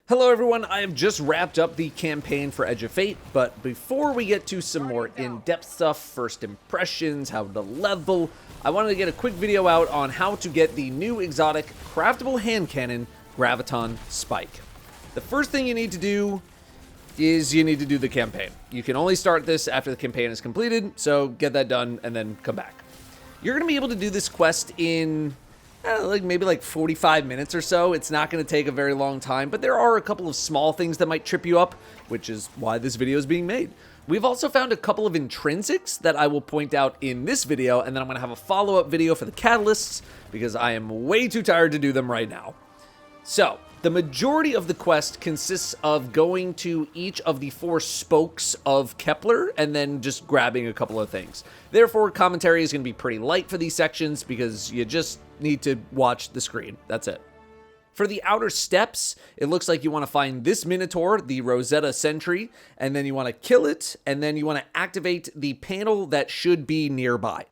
Hello everyone, I have just wrapped up the campaign for Edge of Fate, but before we get to some more in-depth stuff, first impressions, how to level, I wanted to get a quick video out on how to get the new exotic craftable hand cannon, Graviton Spike. The first thing you need to do is you need to do the campaign. You can only start this after the campaign is completed, so get that done and then come back. You're going to be able to do this quest in maybe 45 minutes or so. It's not going to take a very long time, but there are a couple of small things that might trip you up, which is why this video is being made. We've also found a couple of intrinsics that I will point out in this video, and then I'm going to have a follow-up video for the catalysts, because I am way too tired to do them right now. So, the majority of the quest consists of going to each of the 4 spokes of Kepler and then just grabbing a couple of things. Therefore, commentary is going to be pretty light for these sections because you just need to watch the screen. That's it. For the outer steps, it looks like you want to find this Minotaur, the Rosetta Sentry, and then you want to kill it, and then you want to activate the panel that should be nearby.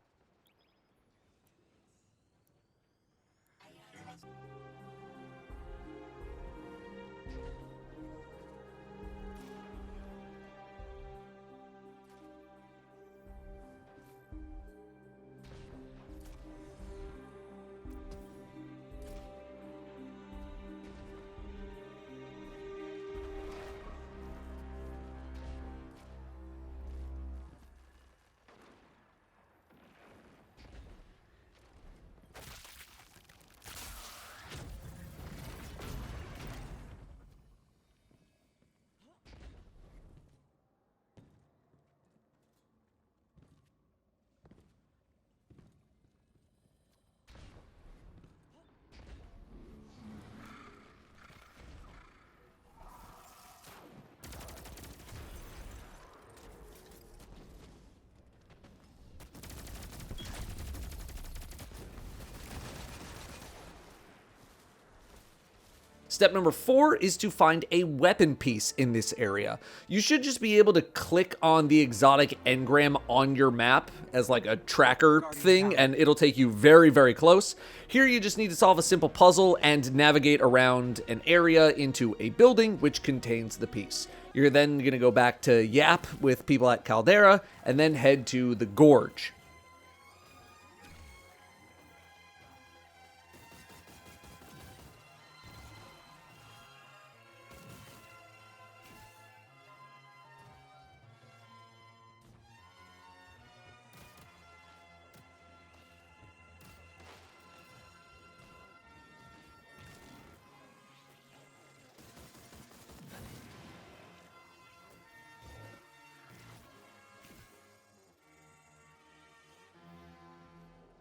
Step number 4 is to find a weapon piece in this area. You should just be able to click on the exotic engram on your map as like a tracker thing, and it'll take you very, very close. Here you just need to solve a simple puzzle and navigate around an area into a building which contains the piece. You're then going to go back to Yap with people at Caldera and then head to the Gorge.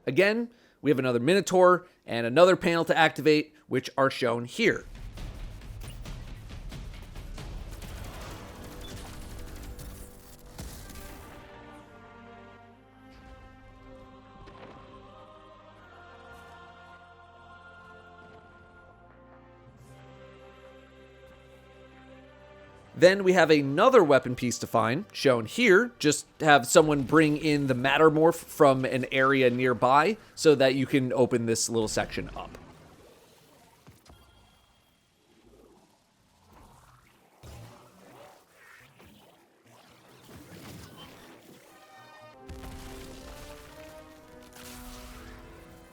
Again, we have another Minotaur and another panel to activate, which are shown here. Then we have another weapon piece to find, shown here. Just have someone bring in the Mattermorph from an area nearby so that you can open this little section up.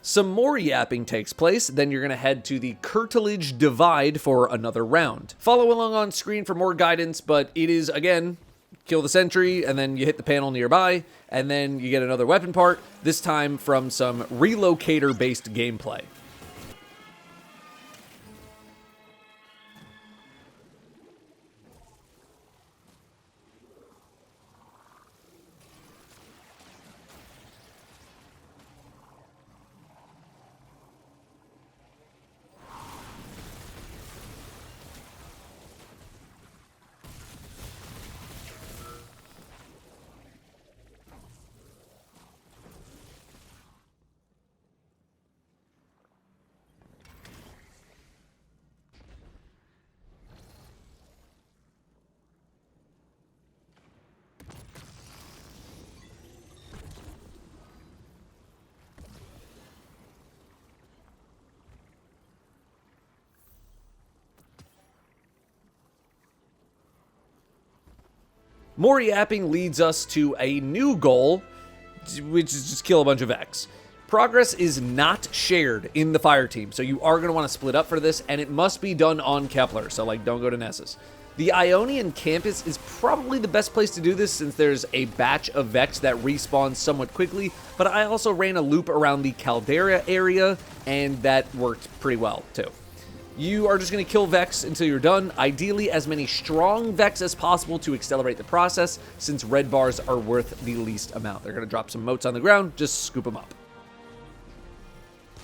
Some more yapping takes place, then you're going to head to the Curtilage Divide for another round. Follow along on screen for more guidance, but it is, again, kill the sentry, and then you hit the panel nearby, and then you get another weapon part, this time from some relocator-based gameplay. More yapping leads us to a new goal, which is just kill a bunch of Vex. Progress is not shared in the fire team, so you are going to want to split up for this, and it must be done on Kepler, so like don't go to Nessus. The Ionian campus is probably the best place to do this since there's a batch of Vex that respawns somewhat quickly, but I also ran a loop around the Caldera area, and that worked pretty well too. You are just going to kill Vex until you're done, ideally as many strong Vex as possible to accelerate the process, since red bars are worth the least amount. They're going to drop some motes on the ground, just scoop them up.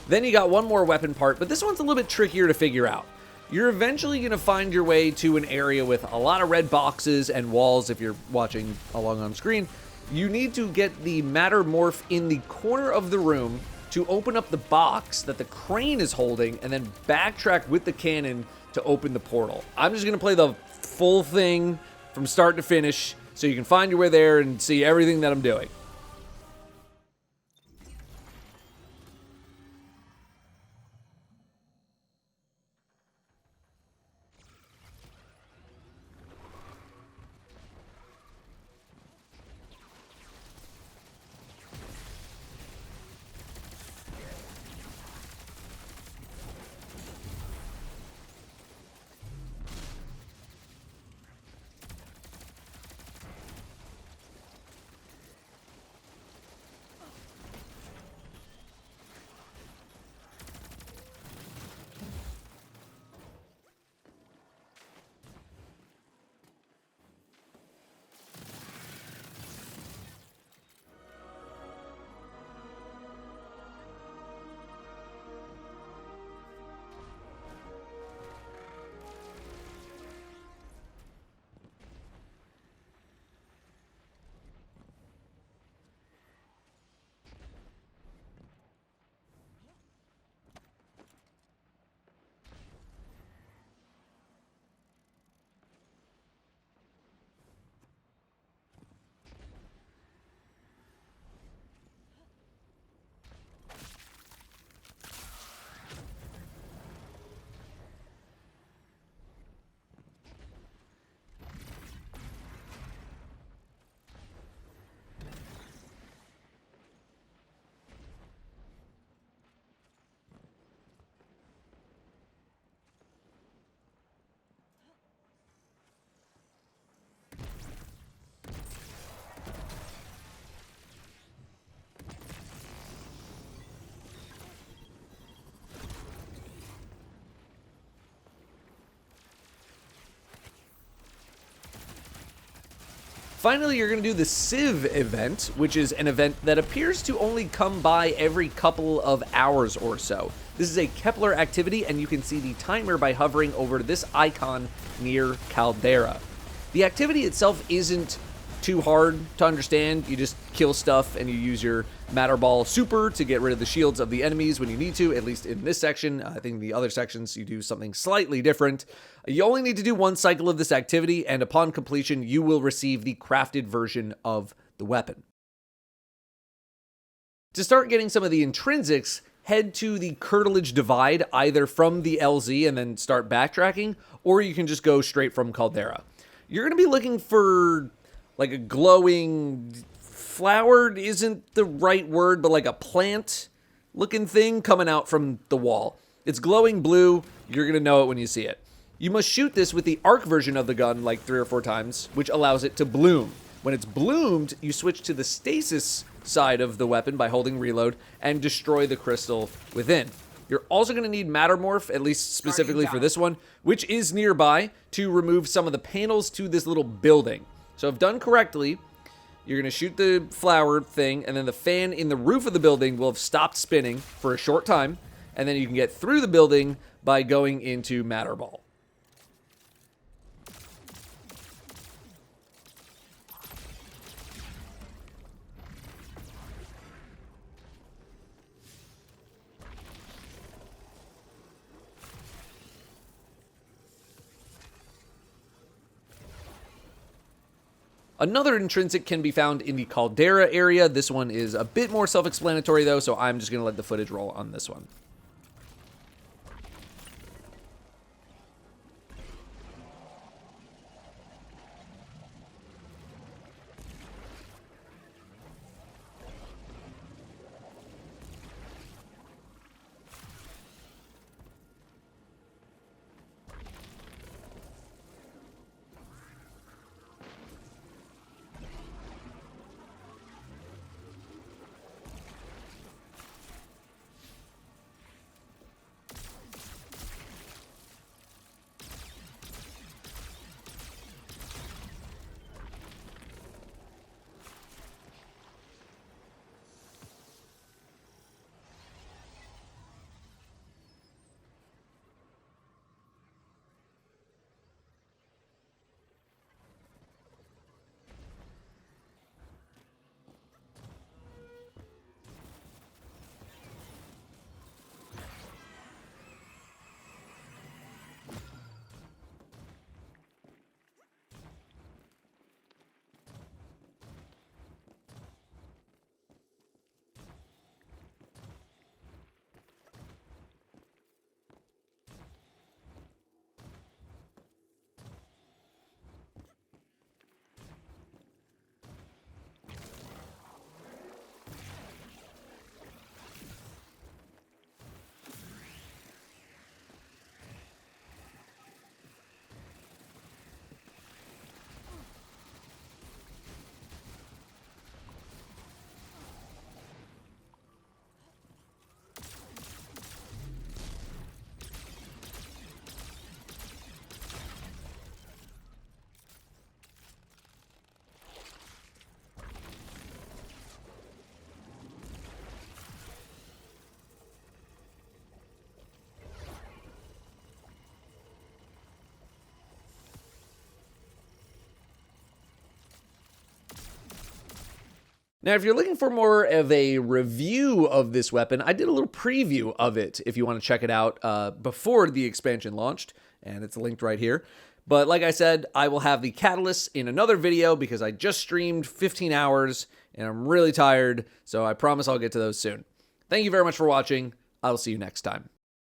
Then you got one more weapon part, but this one's a little bit trickier to figure out. You're eventually going to find your way to an area with a lot of red boxes and walls if you're watching along on screen. You need to get the matter morph in the corner of the room to open up the box that the crane is holding and then backtrack with the cannon to open the portal. I'm just going to play the full thing from start to finish so you can find your way there and see everything that I'm doing. Finally, you're going to do the Civ event, which is an event that appears to only come by every couple of hours or so. This is a Kepler activity, and you can see the timer by hovering over this icon near Caldera. The activity itself isn't too hard to understand. You just kill stuff and you use your Matter Ball Super to get rid of the shields of the enemies when you need to, at least in this section. I think in the other sections you do something slightly different. You only need to do one cycle of this activity, and upon completion you will receive the crafted version of the weapon. To start getting some of the intrinsics, head to the Curtilage Divide either from the LZ and then start backtracking, or you can just go straight from Caldera. You're going to be looking for like a glowing, flowered isn't the right word, but like a plant looking thing coming out from the wall. It's glowing blue. You're going to know it when you see it. You must shoot this with the arc version of the gun like 3 or 4 times, which allows it to bloom. When it's bloomed, you switch to the stasis side of the weapon by holding reload and destroy the crystal within. You're also going to need Mattermorph, at least specifically for this one, which is nearby, to remove some of the panels to this little building. So if done correctly, you're going to shoot the flower thing, and then the fan in the roof of the building will have stopped spinning for a short time, and then you can get through the building by going into Matter Ball. Another intrinsic can be found in the Caldera area. This one is a bit more self-explanatory though, so I'm just going to let the footage roll on this one. Now, if you're looking for more of a review of this weapon, I did a little preview of it if you want to check it out before the expansion launched, and it's linked right here. But like I said, I will have the catalyst in another video because I just streamed 15 hours and I'm really tired, so I promise I'll get to those soon. Thank you very much for watching. I will see you next time.